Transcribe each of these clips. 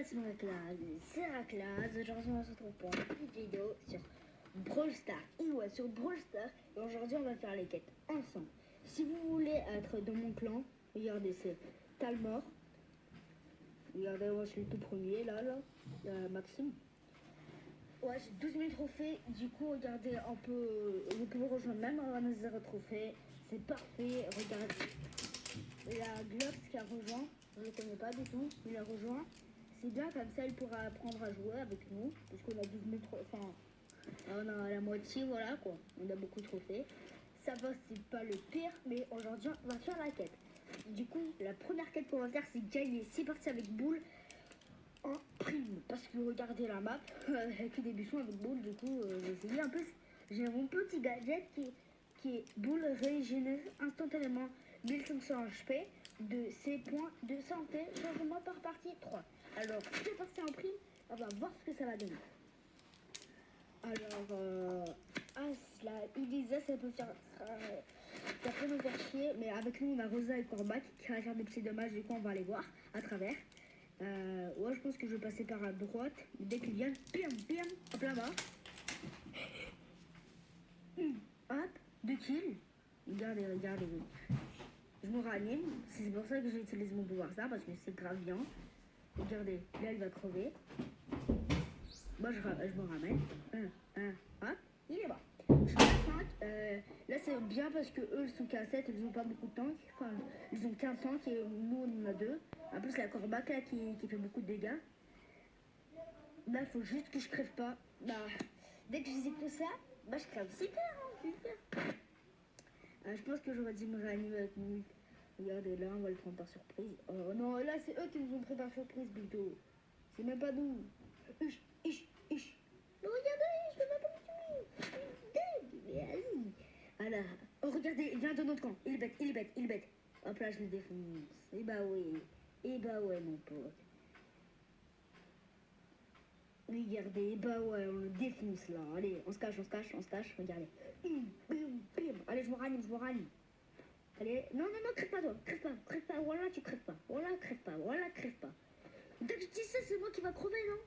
c'est Raclaz, c'est Raclaz. Aujourd'hui, on se retrouve pour une petite vidéo sur Brawl Stars. Et ouais, sur Brawl Stars. Et aujourd'hui, on va faire les quêtes ensemble. Si vous voulez être dans mon clan, regardez, c'est Talmor. Regardez, moi, je suis le tout premier, là, Maxime. Ouais, j'ai 12 000 trophées. Du coup, regardez, vous pouvez rejoindre même à 0 trophées. C'est parfait. Regardez. Il y a Glox qui a rejoint. Je ne le connais pas du tout. Il a rejoint. C'est bien, comme ça, il pourra apprendre à jouer avec nous. Parce qu'on a 12 000 trophées. Enfin, on a la moitié, voilà, quoi. On a beaucoup de trophées. Ça va, c'est pas le pire. Mais aujourd'hui, on va faire la quête. Du coup, la première quête qu'on va faire, c'est gagner 6 parties avec boule en prime. Parce que regardez la map, avec des buissons avec boule. Du coup, j'ai essayé un peu. J'ai mon petit gadget qui est boule régénère instantanément 1500 HP de ses points de santé, changement par partie 3. Alors, c'est parti en prime, on va voir ce que ça va donner. Alors, la Elisa, ça peut me faire chier, mais avec nous, on a Rosa et Corbac qui va faire des petits dommages, du coup, on va les voir à travers. Ouais, je pense que je vais passer par la droite. Dès qu'ils viennent, bim, hop là-bas. Hop, 2 kills. Regardez. Je me ranime, c'est pour ça que j'utilise mon pouvoir ça, parce que c'est grave bien. Regardez, là elle va crever. Moi je me ramène. Hop, il est bas. Je suis à 5. Là c'est bien parce que eux ils sont qu'à 7, ils ont pas beaucoup de tanks. Enfin, ils ont qu'un tank et nous on en a 2. En plus la Corbac là qui fait beaucoup de dégâts. Là il faut juste que je crève pas. Bah, dès que je sais que ça, bah je crève. Super. Je pense que j'aurais dû me réanimer avec mon ult. Regardez, là, on va le prendre par surprise. Oh non, là, c'est eux qui nous ont pris par surprise, plutôt. C'est même pas nous. Mais regardez, je peux même pas me tuer. Mais allez. Voilà. Oh, regardez, il vient de notre camp. Il est bête. Hop là, je le défonce. Et bah ouais, mon pote. Regardez, bah ouais, on le défonce, là. Allez, on se cache. Regardez. Bim. Allez, je me ranime. Allez, non, crève pas toi, crève pas, voilà, tu crèves pas, crève pas. Dès que je dis ça, c'est moi qui va crever, non?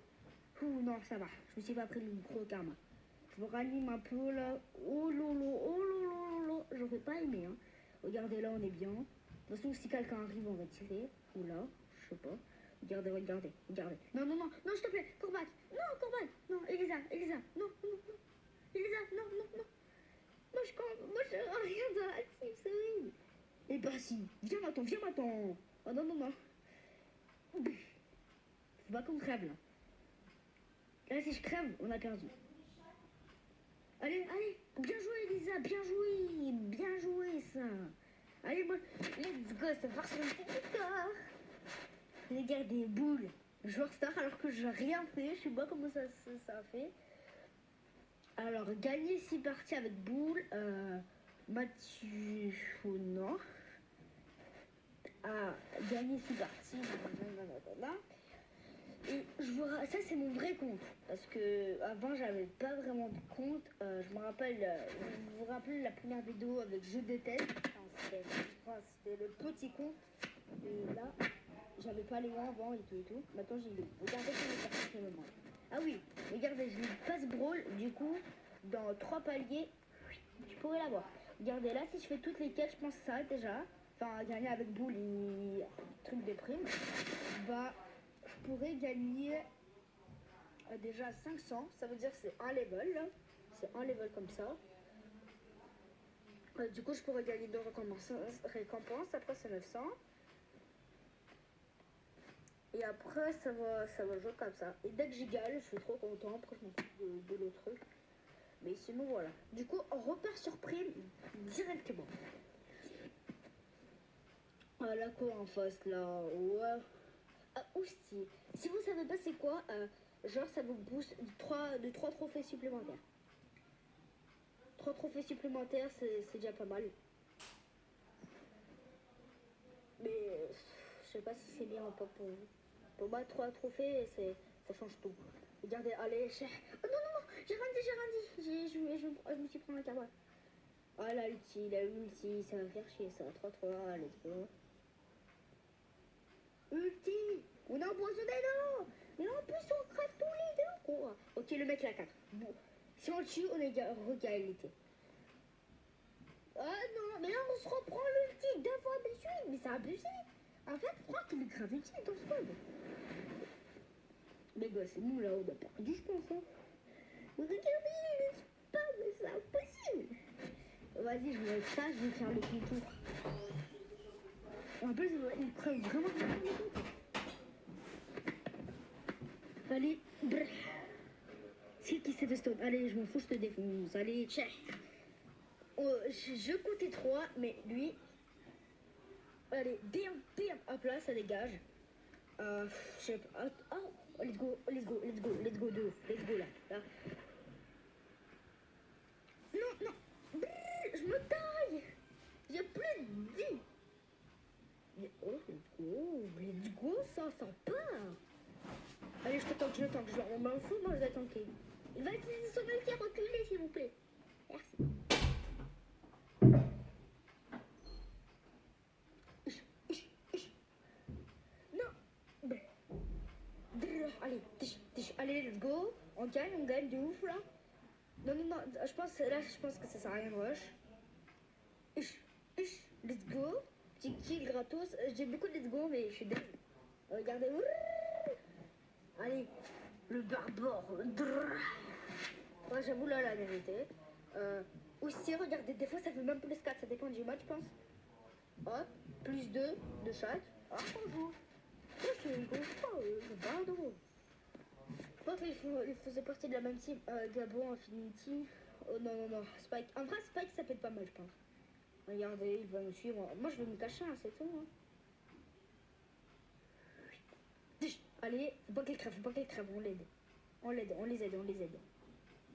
Ouh, non, ça va, je me suis pas pris le gros karma. Je me ranime un peu, là, oh lolo, j'aurais pas aimé, hein. Regardez, là, on est bien. De toute façon, si quelqu'un arrive, on va tirer, ou là, je sais pas. Regardez. Non, s'il te plaît, Corbac, non, Elisa, non. Elisa, non. Moi, je rien de actif, c'est horrible. Eh bah si, viens maintenant. Oh non. Faut pas qu'on crève là. Là si je crève, on a perdu. Allez, bien joué Elisa, bien joué ça. Allez, moi, let's go, c'est part sur une petite victoire. Les gars, des boules. Joueur star alors que j'ai rien fait, je sais pas comment ça a fait. Alors, gagner 6 parties avec boule, Mathieu, non. Gagner 6 parties. Et ça c'est mon vrai compte. Parce que avant j'avais pas vraiment de compte. Je me rappelle, vous vous rappelez la première vidéo avec Je déteste. C'était le petit compte. Et là, j'avais pas les mots avant et tout. Maintenant j'ai les. Regardez comment ça fait le moment. Ah oui, regardez, je passe brawl. Du coup, dans 3 paliers, je pourrais l'avoir. Regardez là, si je fais toutes les quêtes, je pense ça déjà. Enfin, gagner avec boule et truc de prime. Bah, je pourrais gagner déjà 500. Ça veut dire que c'est un level, là. C'est un level comme ça. Du coup, je pourrais gagner 2 récompenses. Après, c'est 900. Et après, ça va jouer comme ça. Et dès que j'y gagne, je suis trop content. Après, je m'en fous de l'autre truc. Mais sinon, voilà. Du coup, on repart sur prime directement. La quoi en face, là? Ouais. Aussi, si vous savez pas c'est quoi, genre ça vous booste de 3 trophées supplémentaires. 3 trophées supplémentaires, c'est déjà pas mal. Mais je sais pas si c'est bien ou pas pour vous. Pour moi, 3 trophées, ça change tout. Regardez, allez, oh non, j'ai rien dit. Je me suis pris un cabane. Ah, la ulti, ça va faire chier ça. 3-3, let's go. Ulti, on a empoisonné, non. Et en plus, on crève tous les deux, quoi. Ok, le mec, la 4. Bon. Si on le tue, on est égalité. Ah non, mais là, on se reprend l'ulti 2 fois de suite. Mais c'est abusé. En fait, je crois qu'il est grave utile dans ce mode. Mais bah, c'est nous, là, on a perdu, je pense. Hein. Regardez, il est pas, mais c'est impossible. Vas-y, je vais ça, je vais faire le contour. En plus, il crève vraiment bien le contour. Allez, bref. C'est qui s'est fait stone. Allez, je m'en fous, je te défonce. Allez, check. Oh, je comptais 3, mais lui... Allez, bim, bim. Hop là, ça dégage. Je sais pas. Oh, let's go, let's go, let's go, let's go, let's go là. Non, non. Brrr, je me taille. J'ai plus de vie. Oh, let's go, ça part. Allez, je te tank, je m'en fous, moi je vais tanker. Il va utiliser son ulti à reculer, s'il vous plaît. Merci. Non. Allez, allez, let's go. On gagne de ouf là. Non, je pense que ça sert à rien de rush. Let's go. Petit kill gratos. J'ai beaucoup de let's go, mais je suis dead. Regardez. Allez, le barbare. Ouais, j'avoue là, la vérité. Aussi, regardez, des fois ça fait même plus 4, ça dépend du match, je pense. Hop, plus 2 de chaque. Ah, bonjour. Moi, je suis le barbare. Bref, il faisait partie de la même team. Gabo, Infinity. Oh non, Spike. En vrai, Spike, ça peut être pas mal, je pense. Regardez, il va me suivre. Moi, je vais me cacher, hein, c'est tout. Hein. Allez, faut pas qu'elle crève, on l'aide. On les aide.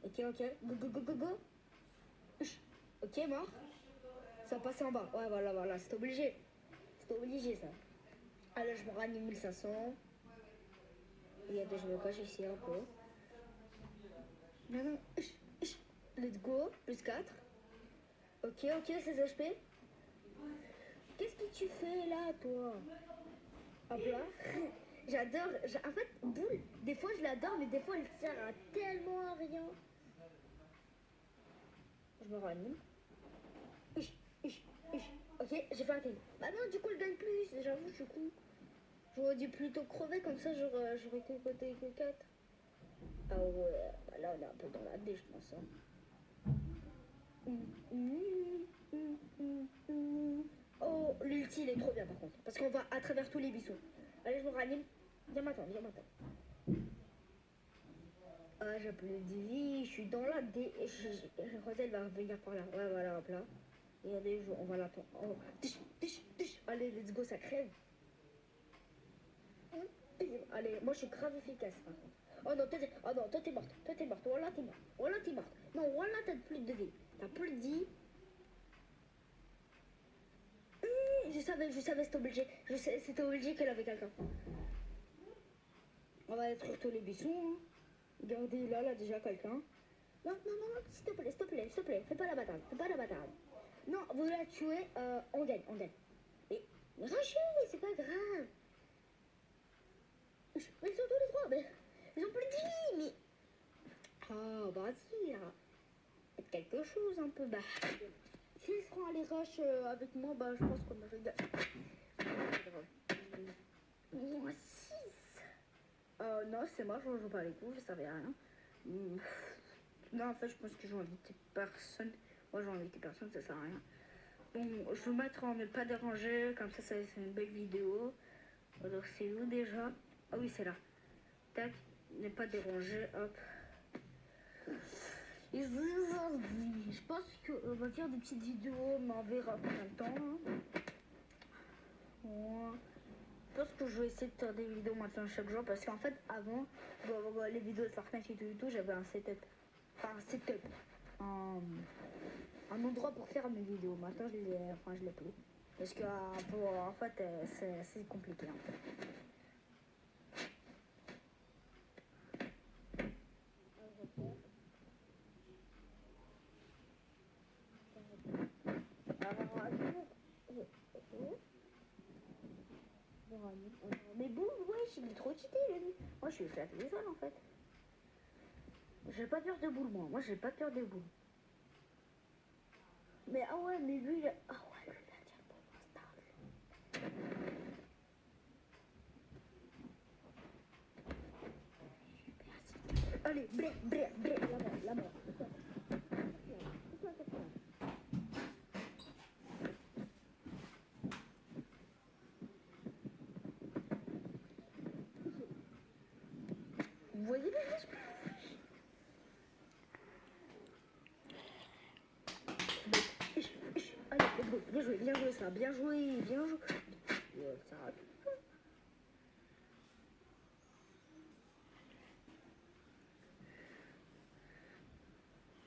Ok, go. Ok, mort. Ça passe en bas. Ouais, voilà, c'est obligé. Ça. Alors, je me ranime 1500. Regardez, je me cache ici un peu. Non. Let's go, plus 4. Ok, 16 HP. Qu'est-ce que tu fais là, toi? Hop là. J'adore. En fait, Boule, des fois je l'adore, mais des fois elle sert à tellement à rien. Je me ranime. Ok, j'ai fait un kill. Bah non, du coup, je gagne plus. J'avoue, je suis con. J'aurais dû plutôt crever, comme ça j'aurais côté que 4. Ah ouais, bah là on est un peu dans la D, je pense. Hein. Oh, l'ulti il est trop bien par contre. Parce qu'on va à travers tous les bisous. Allez, je me ranime. Viens m'attendre. Ah, j'ai plus de vie. Je suis dans la D. Roselle va revenir par là. Ouais, voilà, hop là. Regardez, on va l'attendre. Oh. Allez, let's go, ça crève. Allez, moi je suis grave efficace par contre. Oh non, toi t'es morte. Voilà, t'es morte. Non, voilà, t'as plus de vie. T'as plus de vie. Je savais, c'était obligé qu'elle avait quelqu'un. On va détruire tous les buissons. Hein. Regardez, là, déjà quelqu'un. Non, s'il te plaît, fais pas la bataille. Non, vous la tuez, on gagne. Mais rachez, c'est pas grave. Mais ils sont tous les trois, mais ils ont plus de vie, mais... Oh, vas-y, là. Faites quelque chose un peu, bah... S'ils seront allés rush avec moi, bah je pense qu'on aurait gagné. Moi 6. Non, c'est moi, je joue pas avec vous, je savais rien. Non, en fait, je pense que j'ai invité personne. Moi, j'ai invité personne, ça sert à rien. Bon, je vais mettre en ne pas déranger, comme ça, c'est une belle vidéo. Alors, c'est où déjà? Ah oui, c'est là. Tac, ne pas déranger, hop. Et je pense qu'on va faire des petites vidéos, mais on verra combien de temps. Ouais. Je pense que je vais essayer de faire des vidéos maintenant chaque jour parce qu'en fait, avant, les vidéos de Fortnite et tout, j'avais un setup. Enfin, un setup. Un endroit pour faire mes vidéos. Maintenant, je l'ai plus. Parce que, en fait, c'est compliqué. En fait. Mais bon, wesh, il est trop cheaté, lui. Moi, je suis fait tout seul, en fait. J'ai pas peur de boule, moi. Moi, j'ai pas peur de boule. Mais ah ouais, mais lui, il a... Ah ouais, lui, il a dit pour moi, star. Allez, bré, bré, bré, là-bas. Vous voyez les Allez, bien joué ça, bien joué. Ça.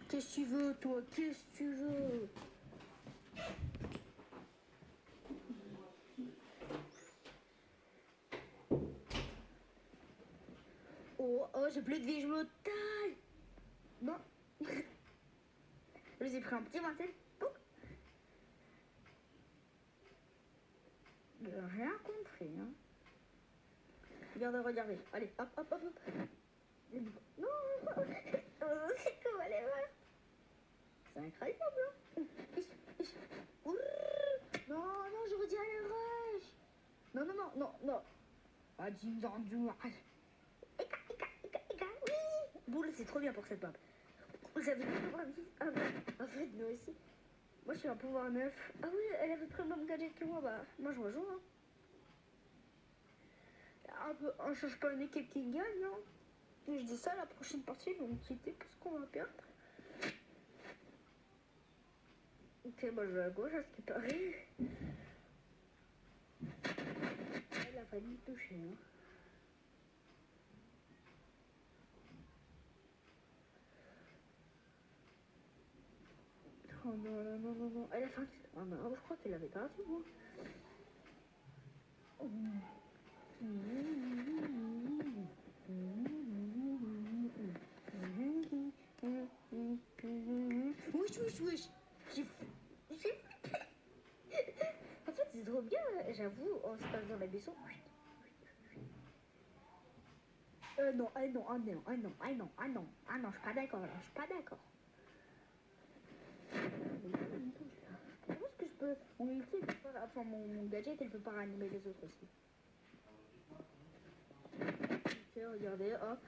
Qu'est-ce que tu veux, toi? Qu'est-ce que tu veux? Oh, j'ai plus de vie, je me taille. Non. Je vous ai pris un petit Marcel. J'ai rien compris, hein. Regardez. Allez, hop. Non. C'est comment elle est morte. C'est incroyable, hein. Non, j'aurais dit aller rush. Non. Ah, oui. Boule, c'est trop bien pour cette map. Vous avez le pouvoir 10. Ah bah, en fait, nous aussi. Moi, je suis un pouvoir 9. Ah oui, elle avait pris le même gadget que moi. Bah, moi, je rejoue, hein. On change pas une équipe qui gagne, non? Je dis ça, la prochaine partie, ils vont me quitter parce qu'on va perdre. Ok, moi, je vais à gauche, à ce qui paraît. Elle a failli me toucher, hein. Oh non. Elle a failli... Oh non, je crois qu'elle avait perdu, moi. Wesh. En fait, c'est trop bien, j'avoue, on se passe dans la maison. Non, je suis pas d'accord, là, je suis pas d'accord. Je pense que je peux, mon ulti, enfin mon gadget, elle peut pas ranimer les autres aussi. Ok, regardez, hop.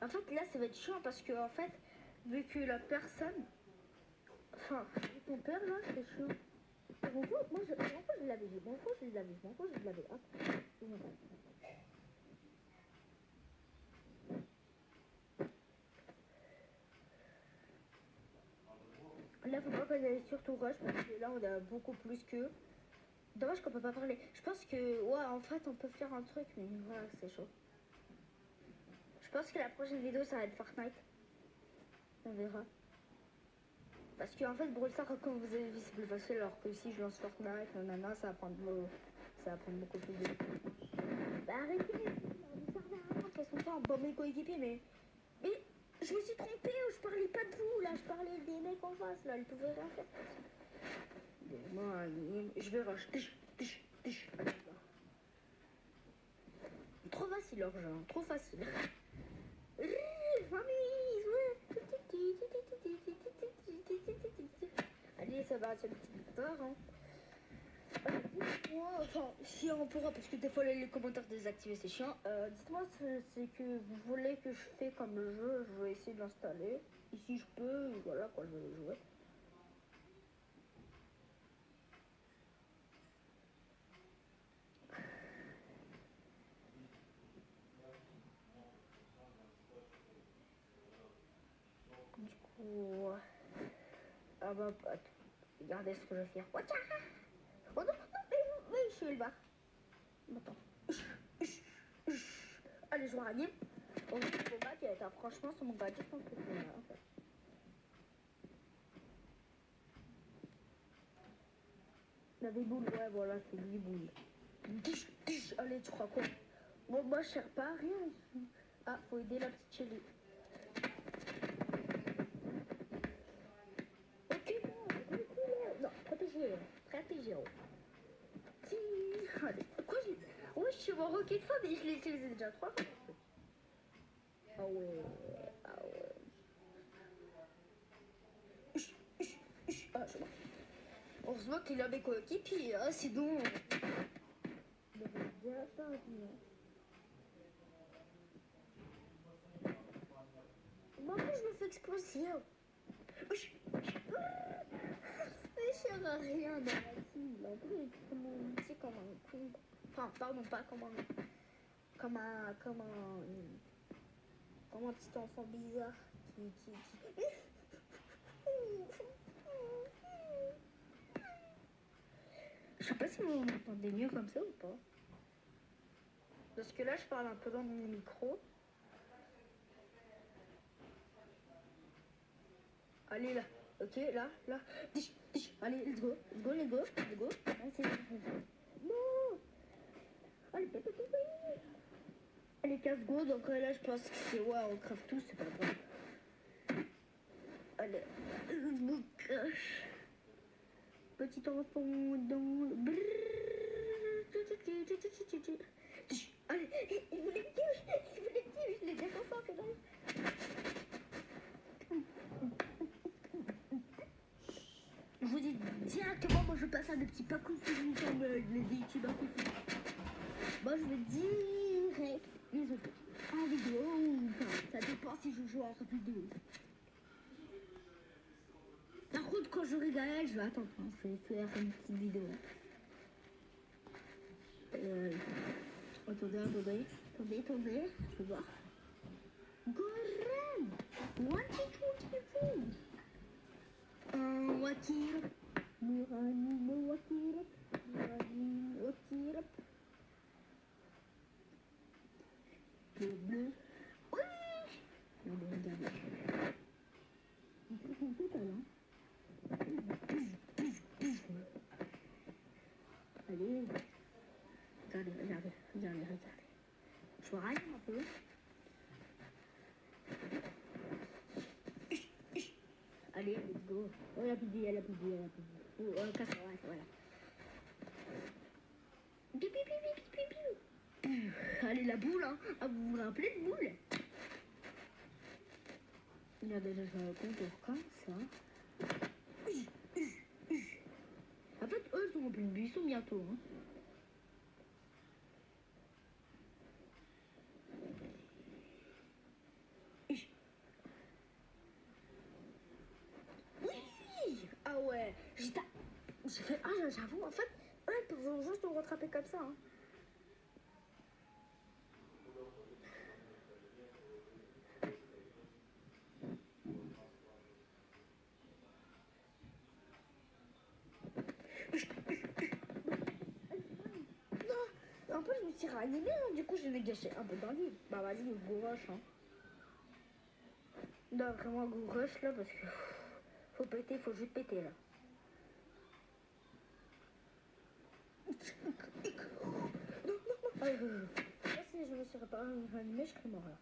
En fait, là, ça va être chiant parce que, en fait, vu que la personne, enfin, ton père, là, c'est chiant. Moi, je l'avais, hop. Là, faut pas qu'on aille surtout rush parce que là, on a beaucoup plus que. Dommage qu'on peut pas parler. Je pense que, ouais, en fait, on peut faire un truc, mais voilà, c'est chaud. Je pense que la prochaine vidéo, ça va être Fortnite. On verra. Parce qu'en fait, Brawl Stars, comme vous avez vu, c'est plus facile. Alors que si je lance Fortnite, nanana, ça va prendre beaucoup plus de temps. Bah arrêtez, vous servez à rien. De toute façon, bon, mes coéquipiers, mais je me suis trompée, je parlais pas de vous, là, je parlais des mecs en face, là, ils pouvaient rien faire. Moi, je vais rush. Trop facile, leur jeu, trop facile. Allez, ça va, c'est une petite victoire, hein. Dites-moi, enfin, si on pourra, parce que des fois les commentaires désactivés c'est chiant. Dites-moi c'est que vous voulez que je fais comme le jeu, je vais essayer de l'installer. Et si je peux, voilà quoi, je vais jouer. Du coup, ah bah, regardez ce que je vais faire. Oh non, oui, je suis le bar. Attends. Allez, je vais ragner. Mon gadget, franchement, c'est mon gadget un peu plus en fait. La boule, ouais, voilà, c'est des boules. Allez, tu crois quoi? Bon, moi, je sers pas à rien. Ah, faut aider la petite chérie. Ok, non, protégez. Allez, quoi, je suis mon rocket fois, mais je l'ai utilisé déjà 3 fois. Ah ouais, ah ouais. Ah, je sais pas. Heureusement qu'il a mes coéquipiers, hein, sinon. Moi, je me fais exploser. Je sers à rien dans la team. En plus, c'est comme un con. Enfin, pardon, pas comme un. Comme un. Comme un petit enfant bizarre qui... Je sais pas si vous m'entendez mieux comme ça ou pas. Parce que là, je parle un peu dans mon micro. Allez, là. Ok, là. Allez, let's go. Ah, c'est... Non. Allez, casse-go. Donc là, je pense que c'est... Ouais, on crève tous, c'est pas grave. Allez, je me cache. Petit enfant dans le... Allez, il voulait me tuer, je l'ai déconcentré. Je vous dis directement, moi je passe à des petits pacous comme les youtubeurs qui font. Moi je vais direct les autres en vidéo ou pas. Ça dépend si je joue en vidéo. Par contre, quand je rigole, je vais attendre. Je vais faire une petite vidéo. Attendez. Je vais voir. Goran! Wakir. Murani, Wakir. Bleu. Oui! Regardez. C'est son talent. Allez. Regardez. Je vous raille un peu. Allez, let's go. Oh, elle a plus dit. Oh, casse, voilà. Allez, la boule, hein. Ah, vous vous rappelez de boule? Il a déjà fait un contour comme ça. En fait, eux, ils sont remplis de buissons bientôt, hein. Ah ouais, j'ai fait... Ah, j'avoue, en fait, eux, ils peuvent juste nous rattraper comme ça, hein. Non, en plus, je me suis réanimée, hein. Du coup, je l'ai gâché un peu dans l'île. Bah, vas-y, go rush, hein. Non, vraiment, go rush, là, parce que... Faut juste péter, là. Non. Allez, là, si je me serais pas réanimée, je serais mort, là.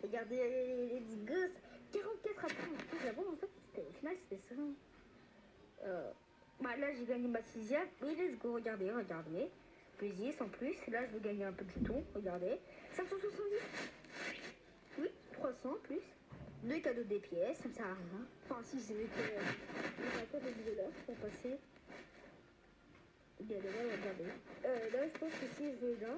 Regardez les petits gosses. 44 après, j'avoue, en fait, au final, c'était ça. Bah, là, j'ai gagné ma 6ème. Oui, let's go, regardez. Plus 10 en plus. Là, je vais gagner un peu de jetons, regardez. 570. Oui, 300 plus. 2 cadeaux des pièces, ça me sert à rien. Enfin, si c'est que les vidéos là, pour passer. Regardez, regardez. Là, je pense que si je vais là,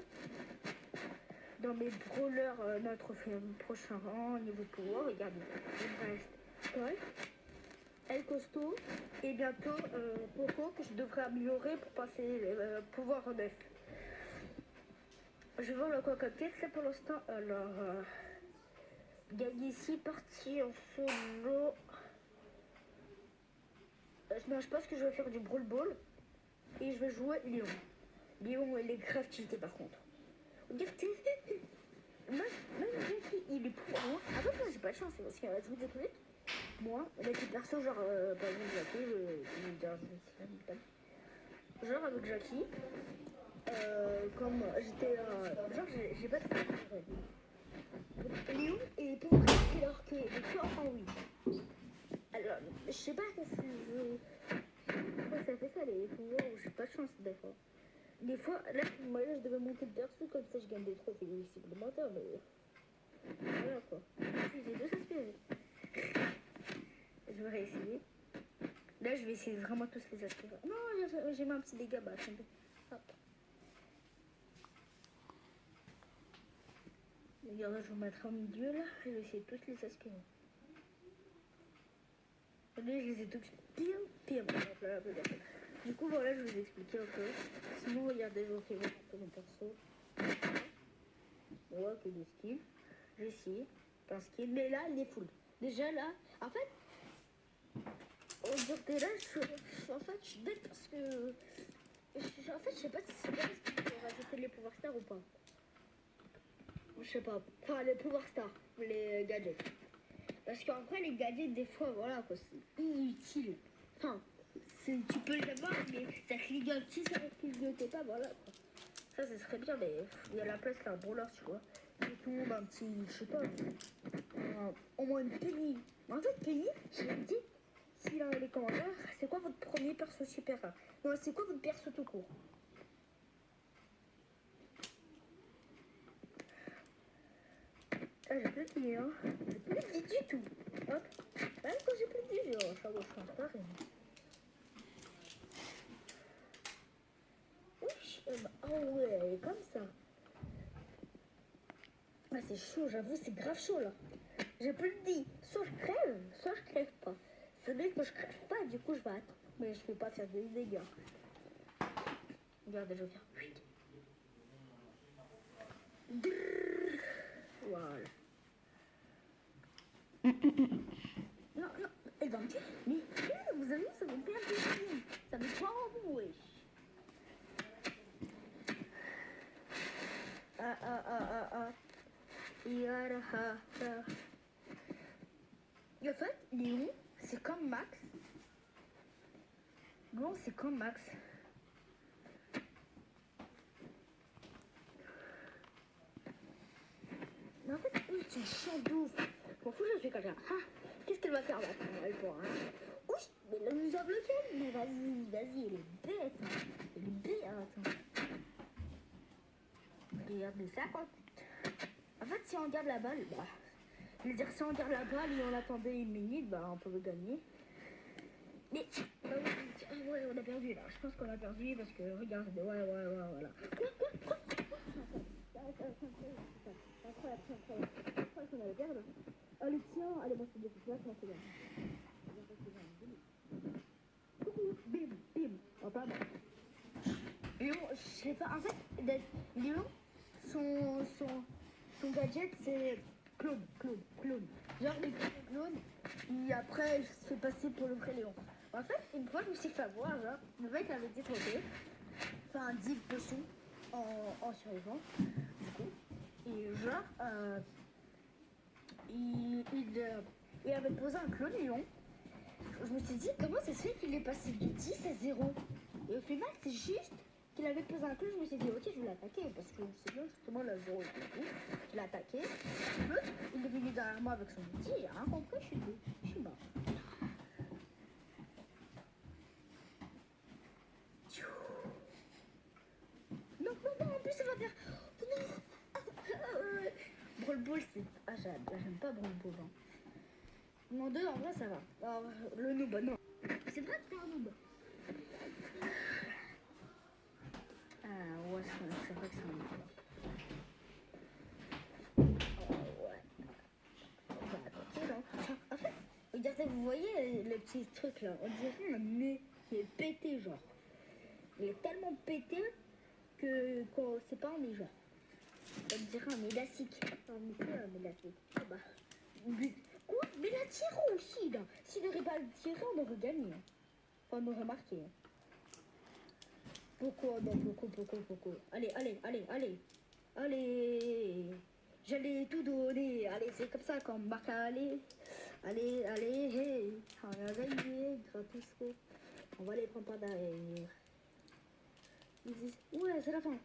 dans mes brawlers, notre prochain rang, niveau pouvoir, regardez. Il me reste Paul, El Costo et bientôt Poco que je devrais améliorer pour passer pouvoir 9. Je vais voir le coca quête là pour l'instant. Alors, gagner 6 parties en solo. Non, je pense que je vais faire du Brawl Ball et je vais jouer Léon. Léon, il est grave cheaté par contre. Même Jackie, il est pour moi. En fait, moi j'ai pas de chance, parce que je vous dis tout de suite. Moi, avec les persos, genre, par exemple, Jackie, genre avec Jackie, comme j'étais, genre, j'ai pas de Léon est pour moi, alors que les corps en oui. Alors, je sais pas qu'est-ce que je veux. Pourquoi ça fait ça les pouvoirs où j'ai pas de chance des fois. Des fois, là, moi là, je devais monter de perso comme ça je gagne des trophées supplémentaires, mais voilà quoi. J'ai deux aspirés. Je vais réessayer. Là, je vais essayer vraiment tous les aspirer. Non, j'ai mis un petit dégât, bah attendez. Hop. Regarde, je vais mettre en milieu là, je vais essayer de tous les aspirer. Là, je les ai tous pire. Du coup, voilà, je vais vous expliquer un peu. Sinon, regardez, je vous fais mon perso. Ouais, que des skins. J'ai essayé un skin, mais là, il est full. Déjà là, en fait, on dirait là, en fait, je suis bête parce que. En fait, je sais pas si c'est bien parce qu'il faut rajouter les pouvoirs stars ou pas. Je sais pas. Enfin, les pouvoirs stars, les gadgets. Parce qu'après, les gadgets, des fois, voilà, quoi, c'est inutile. Enfin, tu peux les avoir, mais ça clignote. Si ça ne clignotait pas, voilà, quoi. Ça serait bien, mais il y a la place là, bon là, tu vois. Et tout le monde un petit, je sais pas, au moins une Penny. En fait, Penny, je l'ai dit, s'il a les commentaires, c'est quoi votre premier perso super rare? Non, c'est quoi votre perso tout court? Ah, j'ai plus de vie, hein. J'ai plus de vie du tout. Hop. Même quand j'ai plus de vie, je change pareil. Oh ouais, elle est comme ça. Ah, c'est chaud, j'avoue, c'est grave chaud là. J'ai plus de vie. Soit je crève pas. C'est bien que je crève pas, du coup je vais attendre. Mais je vais pas faire des dégâts. Regardez, je viens. Voilà. Non, elle va me tuer. Mais vous avez vu, ça me perd des vies. Ça me prend en bout, wesh. Ah. Et en fait, Léon, c'est comme Max. Léon, c'est comme Max. Mais en fait, eux, ils sont chiants d'ouf. M'en fous, je suis quelqu'un. Ah, qu'est-ce qu'elle va faire maintenant? Elle pourra. Oui, mais elle nous a bloqué. Mais vas-y, elle est bête. Elle est bête, attends. Regardez ça, quoi. En fait, si on garde la balle, bah. Je veux dire, si on garde la balle et on attendait une minute, bah, on peut gagner. Mais, ouais, on a perdu là. Je pense qu'on a perdu parce que, regarde, ouais, voilà. Je crois qu'on allait perdre. Oh, le tien, allez, moi, c'est bien, c'est là, c'est bien. Bim. Oh, pas bon. Léon, je sais pas, en fait, Léon, son gadget, c'est clone. Genre, les clones, et après, il se fait passer pour le vrai Léon. En fait, une fois, je me suis fait avoir, genre, le mec avait 10 trophées, enfin 10 potions en survivant, du coup. Et genre, il avait posé un clone Léon. Je me suis dit, comment ça se fait qu'il est passé de 10 à 0? Et au final, c'est juste qu'il avait posé un clone. Je me suis dit, ok, je vais l'attaquer. Parce que c'est bien justement la 0 et tout. Je l'ai attaqué. L'autre, il est venu derrière moi avec son outil. J'ai rien compris, je suis mort. Non, en plus, ça va faire. Non. Brawl Ball, c'est. Ah, j'aime pas Brawl Ball. Hein. Mon 2, en vrai, ça va. Alors, le noob, non. C'est vrai que t'es un noob. Ouais, c'est vrai que c'est un noob. Oh, ouais. Bah, tranquille, hein. En fait, regardez, vous voyez le petit truc là. On dirait un nez qui est pété, genre. Il est tellement pété que c'est pas un nez, genre. On dirait un élastique. Mais c'est un élastique. Ah bah. Quoi? Mais la tire aussi, là. S'il n'aurait pas tiré, on aurait gagné. Enfin, on aurait marqué. Pourquoi? Non, pourquoi? Allez. J'allais tout donner. Allez, c'est comme ça qu'on marque. Allez, hey. On a gagné, gratis. On va les prendre par derrière. Ouais, c'est la fin.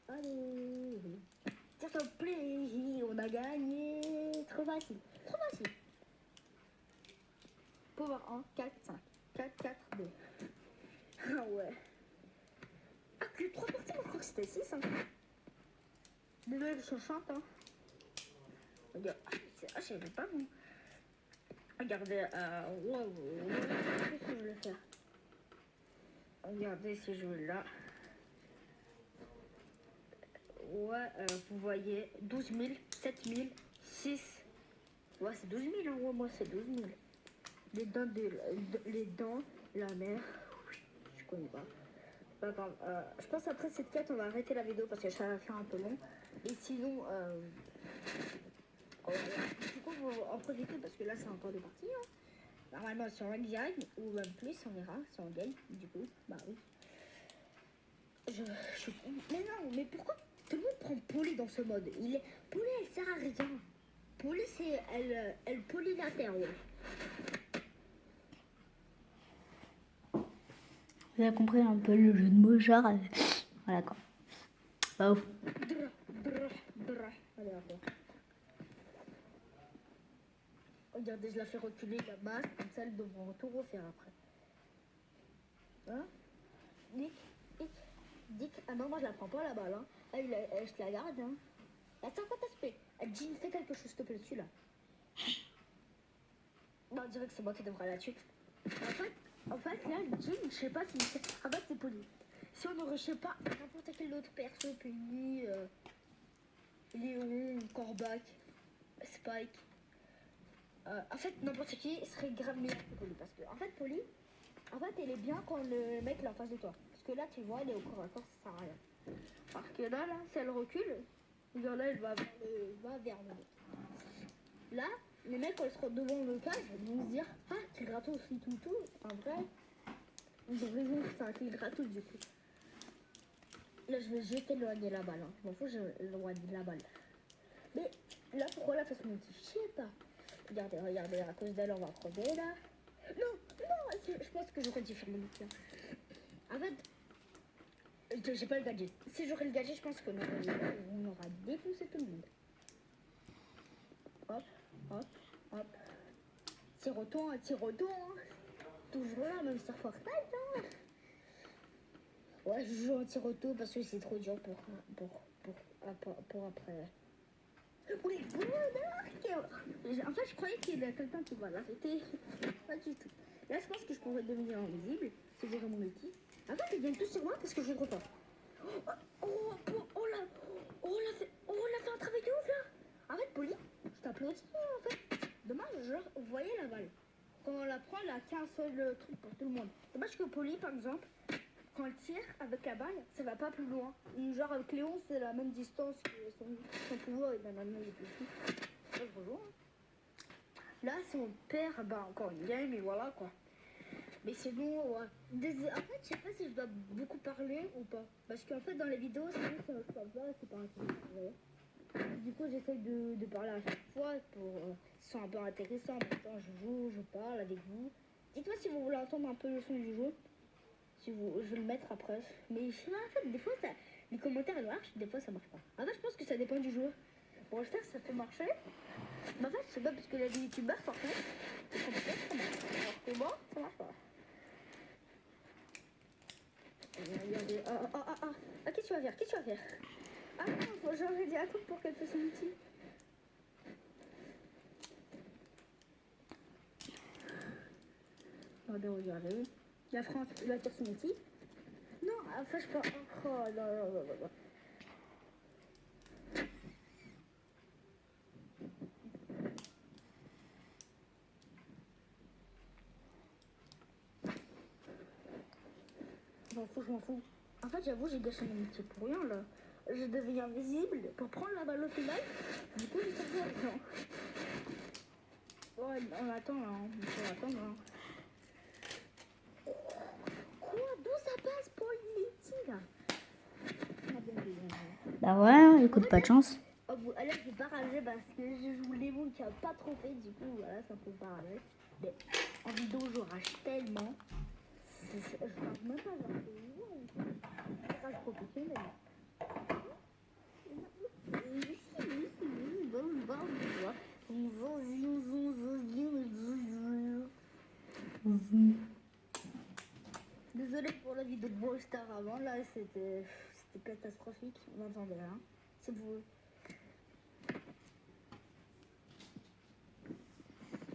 Allez. S'il te plaît, on a gagné. Trop facile. Power 1, 4, 5. 4, 4, 2. Ah ouais. Ah, que 3 parties, moi je crois que c'était 6. Hein. Désolé, je chante. Hein. Regarde. Ah, je savais pas, moi. Regardez, wow. Qu'est-ce que je vais faire? Regardez si je veux là. Ouais, vous voyez, 12 000, 7 000, 6. Ouais, c'est 12 000, hein. Ouais, moi c'est 12 000. Les dents, la mère. Oui, je connais pas. Pas grave. Je pense après cette quête, on va arrêter la vidéo parce que ça va faire un peu long. Et sinon, oh, du coup, vous en profitez parce que là, c'est encore des parties. Hein. Normalement, si on gagne, ou même plus, on verra si on gagne. Du coup, bah oui. Mais non, mais pourquoi tout le monde prend Polly dans ce mode? Polly, elle sert à rien. Polly, c'est... Elle polie la terre, ouais. Vous avez compris un peu le jeu de mots, genre... Voilà quoi. Pas ouf. Allez, regardez, je la fais reculer la masse, comme ça, elles devront tout refaire après. Hein? Dick, ah non, moi je la prends pas la balle, hein. Je te la garde, hein. Attends, quand t'as fait? Jean, fais quelque chose, s'il te plaît, dessus, là. Non, on dirait que c'est moi qui devrais la tuer. En fait, là, Jean, je sais pas si c'est... En fait, c'est poli. Si on aurait, je sais pas, n'importe quel autre perso, Penny, Léon, Corbac, Spike. En fait, n'importe qui serait grave meilleur que Polly. Parce que, en fait, Polly, elle est bien quand le mec est en face de toi. Parce que là, tu vois, elle est au corps à corps, ça sert à rien. Parce que là, si elle recule, là, elle va vers le mec. Là, les mecs, quand ils seront devant le cage, ils vont se dire, ah, tu gratos aussi tout. En vrai, ils ont raison, c'est un kill gratos du coup. Là, je vais jeter éloigner la balle. Hein. Je m'en fous, je éloigne la balle. Mais là, pourquoi la façon modifiée pas? Regardez, à cause d'elle, on va crever là. Non, je pense que j'aurais dû faire mon tir. En fait, j'ai pas le gadget. Si j'aurais le gadget, je pense qu'on aura défoncé tout le monde. Hop. Tire au dos, hein. Toujours là, même sur Fortnite, hein. Ouais, je joue en tir auto parce que c'est trop dur pour après. Oui, en fait, je croyais qu'il y avait quelqu'un qui va l'arrêter. Pas du tout. Là, je pense que je pourrais devenir invisible si j'aurais mon outil. En fait, ils viennent tous sur moi parce que je le pas. On a fait un travail de ouf là. En fait, Polly, je t'applaudis en fait. Dommage, genre, vous voyez la balle. Quand on la prend, elle a qu'un seul truc pour tout le monde. Dommage que Polly, par exemple, quand elle tire avec la balle, ça va pas plus loin. Et genre avec Léon, c'est la même distance que son pouvoir et nanana et tout. Ça, je rejoins. Là, si on perd, bah encore une game et voilà quoi. Mais sinon, ouais. En fait, je sais pas si je dois beaucoup parler ou pas. Parce qu'en fait, dans les vidéos, c'est vrai que je parle pas, c'est pas intéressant. Du coup, j'essaie de parler à chaque fois pour ce soit un peu intéressant. En même temps, je joue, je parle avec vous. Dites-moi si vous voulez entendre un peu le son du jeu. Je vais le mettre après. Mais je sais pas, en fait, des fois, les commentaires marchent, des fois, ça marche pas. En fait, je pense que ça dépend du joueur. Pour le faire, ça peut marcher. Mais en fait, je sais pas, parce que les youtubeurs, forcément, les commentaires, ça marche. Alors que moi, ça marche pas. Regardez. Ah, qu'est-ce que tu vas faire? Ah non, j'aurais dit à tout pour qu'elle fasse son outil. Regardez. La France, il va faire son outil. Non, enfin, je peux. Oh, non. Je m'en fous. En fait, j'avoue, j'ai gâché mon outil pour rien, là. Je deviens invisible pour prendre la balle au final. Du coup, j'ai servi à rien. Ouais, on attend, là. On peut attendre, hein. Quoi? D'où ça passe pour une métier, là? Bah ouais, écoute, pas de chance. Oh, là, je vais pas rager parce que je joue les mondes qui a pas trop fait. Du coup, voilà, ça peut pas rager. Mais en vidéo, je rage tellement. Je parle même pas, genre, c'est rage professionnel. Désolé pour la vidéo de Brawl Stars avant, là c'était catastrophique, on entendait rien. C'est vous.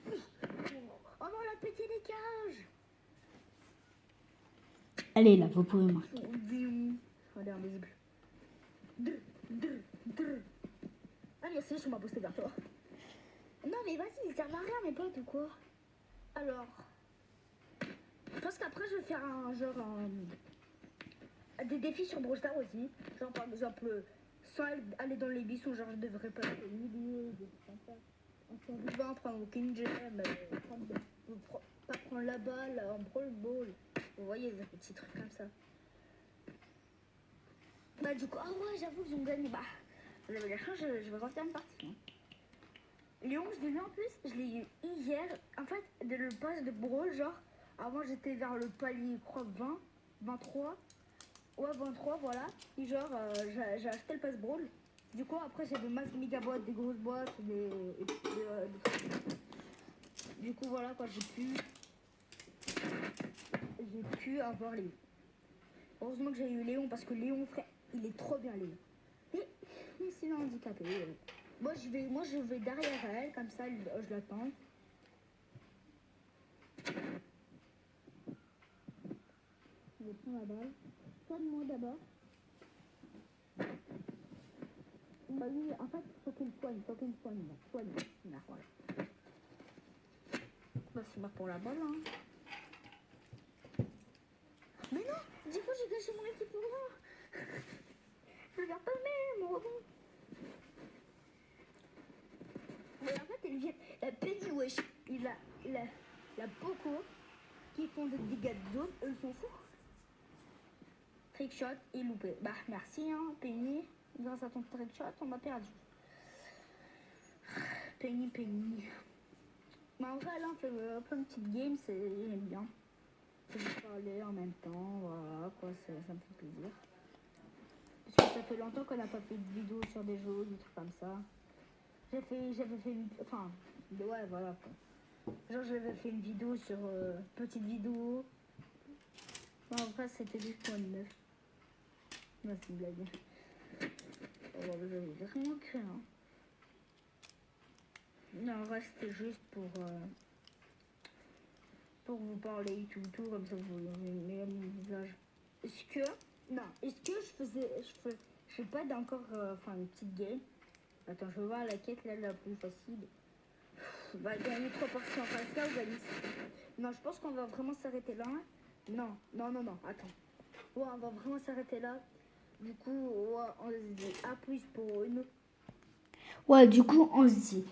Oh non, elle a pété les cages. Allez, là, vous pouvez marquer. Elle est invisible. Allez, c'est je m'ai posté vers toi. Non mais vas-y, ils servent à rien mes potes ou quoi? Alors, je pense qu'après je vais faire un genre des défis sur Brawl Stars aussi. Genre par exemple, sans aller dans les buissons, genre je devrais pas faire des milliers, des trucs comme ça. En prendre aucune gemme, pas prendre la balle en Brawl Ball. Vous voyez, des petits trucs comme ça. Bah du coup, ah ouais, j'avoue qu'ils ont gagné. Bah, vous avez la chance, je vais refaire une partie. Hein. Léon, je l'ai vu en plus, je l'ai eu hier. En fait, le pass de Brawl, genre, avant j'étais vers le palier, je crois, 20, 23. Ouais, 23, voilà. Et genre, j'ai acheté le pass Brawl. Du coup, après, j'ai des masses méga boîtes, des grosses boîtes, des trucs. Du coup, voilà, quoi, j'ai pu avoir Léon. Heureusement que j'ai eu Léon, parce que Léon, frère, il est trop bien, Léon. Mais c'est handicapé. Moi, je vais derrière elle, comme ça, je l'attends. Je vais prendre la balle. Soigne-moi d'abord. Bah oui, en fait, faut qu'il soigne. Soigne. Là, voilà. Bah, c'est mort pour la balle, hein. Mais non, des fois, j'ai gâché mon équipe pour rien. Je regarde pas même, mon rebond. Mais en fait, elle vient. La Penny, wesh. Il a Poco qui font des dégâts de zone, eux sont fous. Trickshot et loupé. Bah, merci, hein, Penny. Grâce à ton trickshot, on a perdu. Penny. Mais en vrai, là, on fait plein de petites games, j'aime bien. Je vais parler en même temps, voilà, quoi, ça me fait plaisir. Parce que ça fait longtemps qu'on n'a pas fait de vidéo sur des jeux, des trucs comme ça. J'avais fait une... Enfin, ouais, voilà, quoi. Genre, j'avais fait une vidéo sur... petite vidéo. Bon, en vrai, c'était juste pour une meuf. Non, c'est une blague. Oh, j'avais vraiment cru, hein. Non, en vrai, c'était juste pour vous parler et tout, comme ça vous voyez mon visage. Est-ce que je fais pas d'encore, enfin une petite game. Attends, je vais voir la quête là la plus facile. Va gagner 3 parties en face là ou gagner. Non, je pense qu'on va vraiment s'arrêter là. Non, attends. Ouais, on va vraiment s'arrêter là. Du coup, ouais, on se dit à plus pour une. Ouais, du coup, on se dit.